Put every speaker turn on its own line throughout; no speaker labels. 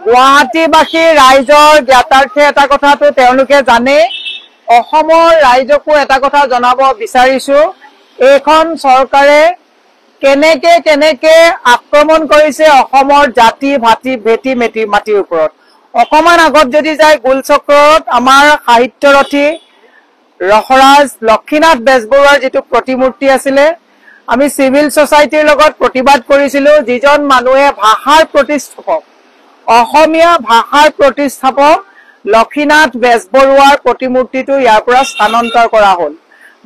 গুৱাহাটীবাসী ৰাইজৰ জ্ঞাতাৰ্থে এটা কথাটো তেওঁলোকে জানে অসমৰ ৰাইজকো এটা কথা জনাব বিচাৰিছো এইখন চৰকাৰে কেনেকে আক্ৰমণ কৰিছে অসমৰ জাতি ভাতি ভেটি মেটি মাটিৰ ওপৰত অকমান আগত যদি যায় গুলচক্ৰত আমাৰ সাহিত্যৰথী ৰসৰাজ লক্ষীনাথ বেজবৰুৱাৰ যেটো প্ৰতিমূৰ্তি আছিলে আমি সিভিল সোসাইটিৰ লগত প্ৰতিবাদ কৰিছিলো যিজন মানুহে ভাষাৰ প্ৰতিষ্ঠাপক অসমীয়া ভাষাৰ প্ৰতিষ্ঠাপক লক্ষীনাথ বেজবৰুৱাৰ প্ৰতিমূৰ্তিটো ইয়াৰ পৰা স্থানান্তৰ কৰা হ'ল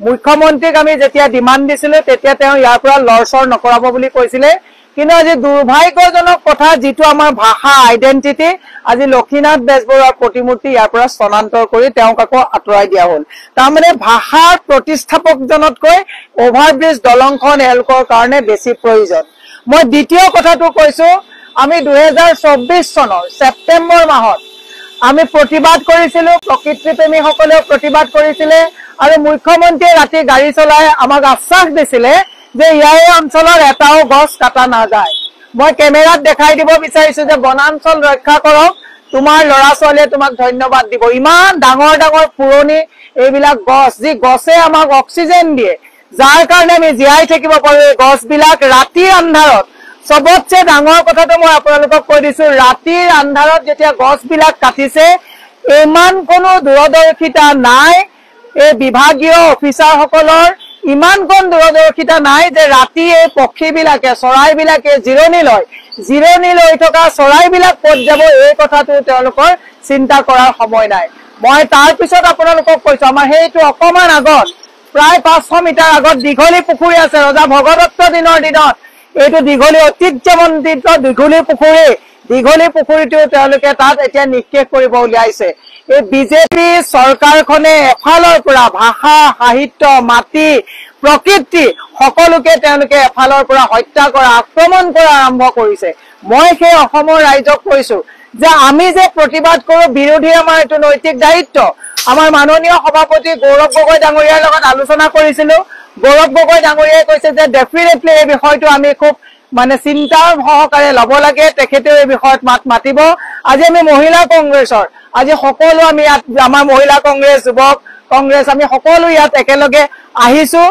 মুখ্যমন্ত্ৰীক আমি যেতিয়া ডিমান্ড দিছিলো তেতিয়া তেওঁ ইয়াৰ পৰা লৰচৰ নকৰাব বুলি কৈছিলে কিন্তু আজি দুৰ্ভাগ্যজনক কথা যেটো আমাৰ ভাষা আইডেন্টিটি আজি লক্ষীনাথ বেজবৰুৱাৰ প্ৰতিমূৰ্তি ইয়াৰ পৰা স্থানান্তৰ কৰি তেওঁক আকৌ আঁতৰাই দিয়া হ'ল তাৰ মানে ভাষাৰ প্ৰতিষ্ঠাপকজনতকৈ ওভাৰব্ৰিজ দলংখন এলকৰ কাৰণে বেছি প্ৰয়োজন মই দ্বিতীয় কথাটো কৈছো আমি 2024 চনৰ সেপ্টেম্বৰ মাহত আমি প্ৰতিবাদ কৰিছিলো প্ৰকৃতি প্ৰেমী সকলেও প্ৰতিবাদ কৰিছিলে আৰু মুখ্যমন্ত্ৰীয়ে ৰাতি গাড়ী চলাই আমাক আশ্বাস দিছিলে যে ইয়াৰ অঞ্চলৰ এটাও গছ কাটা নাযায় মই কেমেৰাত দেখাই দিব বিচাৰিছো যে বনাঞ্চল ৰক্ষা কৰক তোমাৰ লৰা ছোৱালীয়ে তোমাক ধন্যবাদ দিব ইমান ডাঙৰ ডাঙৰ পুৰণি এইবিলাক গছ যি গছে আমাক অক্সিজেন দিয়ে যাৰ কাৰণে আমি জীয়াই থাকিব পাৰো এই গছবিলাক ৰাতিৰ আন্ধাৰত সবতছে ডাঙৰ কথাটো মই আপোনালোকক কৈ দিছো ৰাতিৰ আন্ধাৰত যেতিয়া গছবিলাক কাটিছে ইমান কোনো দূৰদৰ্শিতা নাই এই বিভাগীয় অফিচাৰ সকলৰ ইমান কোন দূৰদৰ্শিতা নাই যে ৰাতি এই পক্ষীবিলাকে চৰাইবিলাকে জিৰণি লৈ থকা চৰাইবিলাক ক'ত যাব এই কথাটো তেওঁলোকৰ চিন্তা কৰাৰ সময় নাই মই তাৰ পিছত আপোনালোকক কৈছো আমাৰ হেইটো অকমান আগত প্ৰায় 500 মিটাৰ আগত দীঘলী পুখুৰী আছে ৰজা ভগদত্ত দিনৰ দিনত এইটো দীঘলী ঐতিহ্যমণ্ডিত দীঘলী পুখুৰীটো তেওঁলোকে তাত এতিয়া নিক্ষেপ কৰিব উলিয়াইছে এই বিজেপি চৰকাৰখনে এফালৰ পৰা ভাষা সাহিত্য মাটি প্ৰকৃতি সকলোকে তেওঁলোকে এফালৰ পৰা হত্যা কৰা আক্ৰমণ কৰা আৰম্ভ কৰিছে মই সেই অসমৰ ৰাইজক কৈছো যে আমি যে প্ৰতিবাদ কৰো বিৰোধী আমাৰ এটো নৈতিক দায়িত্ব আমাৰ মাননীয় সভাপতি গৌৰৱ গগৈ ডাঙৰীয়াৰ লগত আলোচনা কৰিছিলো গৌৰৱ গগৈ ডাঙৰীয়াই কৈছে যে ডেফিনেটলি এই বিষয়টো আমি খুব মানে চিন্তাৰ সহকাৰে লব লাগে তেখেতে এই বিষয়ত মাতিব আজি আমি মহিলা কংগ্ৰেছৰ আজি সকলো আমি আমাৰ মহিলা কংগ্ৰেছ যুৱক কংগ্ৰেছ আমি সকলো ইয়াত একেলগে আহিছো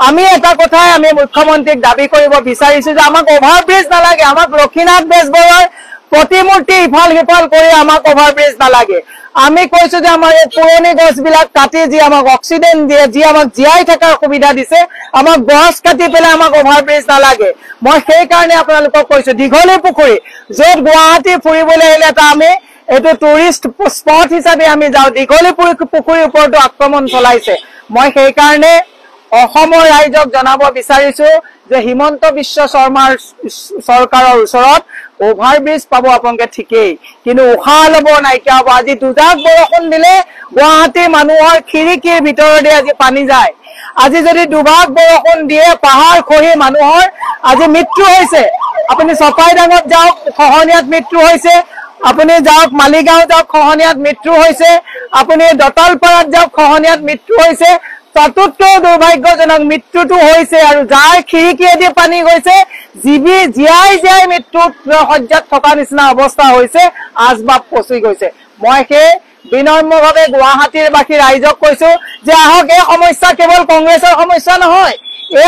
আমি এটা কথাই আমি মুখ্যমন্ত্ৰীক দাবী কৰিব বিচাৰিছো যে আমাক ওভাৰব্ৰিজ নালাগে আমাক লক্ষীনাথ বেজবৰুৱাৰ প্ৰতিমূৰ্তি ইফাল সিফাল কৰি আমাক ওভাৰব্ৰিজ নালাগে আমি কৈছো যে আমাৰ এই পুৰণি গছবিলাক কাটি যি আমাক অক্সিজেন দিয়ে যি আমাক জীয়াই থকাৰ সুবিধা দিছে আমাক গছ কাটি পেলাই আমাক ওভাৰব্ৰিজ নালাগে মই সেই কাৰণে আপোনালোকক কৈছো দীঘলী পুখুৰী য'ত গুৱাহাটী ফুৰিবলৈ আহিলে এটা আমি এটো টুৰিষ্ট স্পট হিচাপে আমি যাওঁ দীঘলী পুখুৰীৰ ওপৰতো আক্ৰমণ চলাইছে মই সেই কাৰণে অসমৰ ৰাইজক জনাব বিচাৰিছো যে হিমন্ত বিশ্ব শৰ্মাৰ চৰকাৰৰ ওচৰত ওভাৰব্ৰিজ পাব আপোনালোকে ঠিকই কিন্তু উশাহ লব নাইকিয়া হ'ব আজি দুজাক বৰষুণ দিলে গুৱাহাটীৰ মানুহৰ খিৰিকীৰ ভিতৰতে আজি পানী যায় আজি যদি দুভাগ বৰষুণ দিয়ে পাহাৰ খহি মানুহৰ আজি মৃত্যু হৈছে আপুনি চপাইডাঙত যাওক খহনীয়াত মৃত্যু হৈছে আপুনি যাওক মালিগাঁও যাওক খহনীয়াত মৃত্যু হৈছে আপুনি দতালপাৰাত যাওক খহনীয়াত মৃত্যু হৈছে তাতোতকৈ দুৰ্ভাগ্যজনক মৃত্যুটো হৈছে আৰু যাৰ খিৰিকীয়েদি পানী গৈছে জীয়াই মৃত্যুত সজ্জাত থকা নিচিনা অৱস্থা হৈছে আজবাব পচি গৈছে মই সেই বিনম্ৰভাৱে গুৱাহাটীৰ বাকী ৰাইজক কৈছো যে আহক এই সমস্যা কেৱল কংগ্ৰেছৰ সমস্যা নহয় এই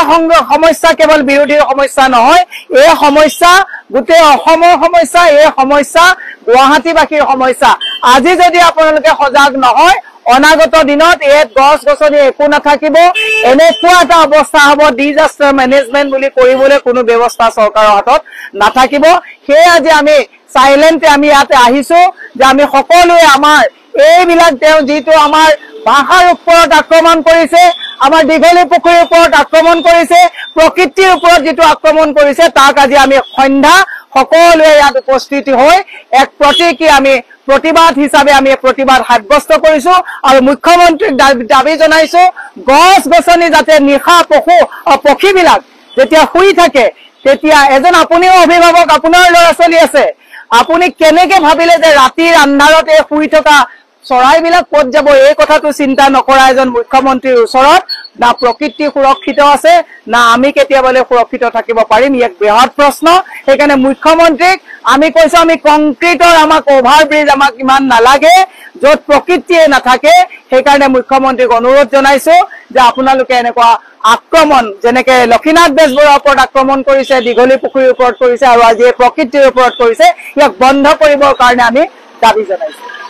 সমস্যা কেৱল বিৰোধীৰ সমস্যা নহয় এই সমস্যা গোটেই অসমৰ সমস্যা এই সমস্যা গুৱাহাটীবাসীৰ সমস্যা আজি যদি আপোনালোকে সজাগ নহয় অনাগত দিনত এই গছ গছনি একো নাথাকিব এনেকুৱা এটা অৱস্থা হ'ব ডিজাস্টাৰ মেনেজমেন্ট বুলি কৰিবলৈ কোনো ব্যৱস্থা চৰকাৰৰ হাতত নাথাকিব সেই আজি আমি সাইলেন্টে আমি ইয়াতে আহিছো যে আমি সকলোৱে আমাৰ এইবিলাক তেওঁ যেটো আমাৰ ভাষাৰ ওপৰত আক্ৰমণ কৰিছে আমাৰ দীঘলী পুখুৰীৰ ওপৰত আক্ৰমণ কৰিছে প্ৰকৃতিৰ ওপৰত যেটো আক্ৰমণ কৰিছে তাক আজি আমি সন্ধ্যা সকলোৱে ইয়াত উপস্থিত হৈ এক প্ৰতীকী আমি প্ৰতিবাদ হিচাপে আমি প্ৰতিবাদ সাব্যস্ত কৰিছো আৰু মুখ্যমন্ত্ৰীক দাবী জনাইছো গছ গছনি যাতে নিখা পক্ষীবিলাক যেতিয়া শুই থাকে তেতিয়া এজন আপুনিও অভিভাৱক আপোনাৰ ল'ৰা ছোৱালী আছে আপুনি কেনেকে ভাবিলে যে ৰাতিৰ আন্ধাৰত এই শুই থকা চৰাইবিলাক ক'ত যাব এই কথাটো চিন্তা নকৰা এজন মুখ্যমন্ত্ৰীৰ ওচৰত না প্ৰকৃতি সুৰক্ষিত আছে না আমি কেতিয়াবালৈ সুৰক্ষিত থাকিব পাৰিম এক বৃহৎ প্ৰশ্ন সেইকাৰণে মুখ্যমন্ত্ৰীক আমি কৈছো আমি কংক্ৰিটৰ আমাক অভাৰব্ৰিজ আমাক ইমান নালাগে য'ত প্ৰকৃতিয়ে নাথাকে সেইকাৰণে মুখ্যমন্ত্ৰীক অনুৰোধ জনাইছো যে আপোনালোকে এনেকুৱা আক্ৰমণ যেনেকে লক্ষীনাথ বেজবৰুৱাৰ ওপৰত আক্ৰমণ কৰিছে দীঘলী পুখুৰীৰ ওপৰত কৰিছে আৰু আজি প্ৰকৃতিৰ ওপৰত কৰিছে ইয়াক বন্ধ কৰিবৰ কাৰণে আমি দাবী জনাইছো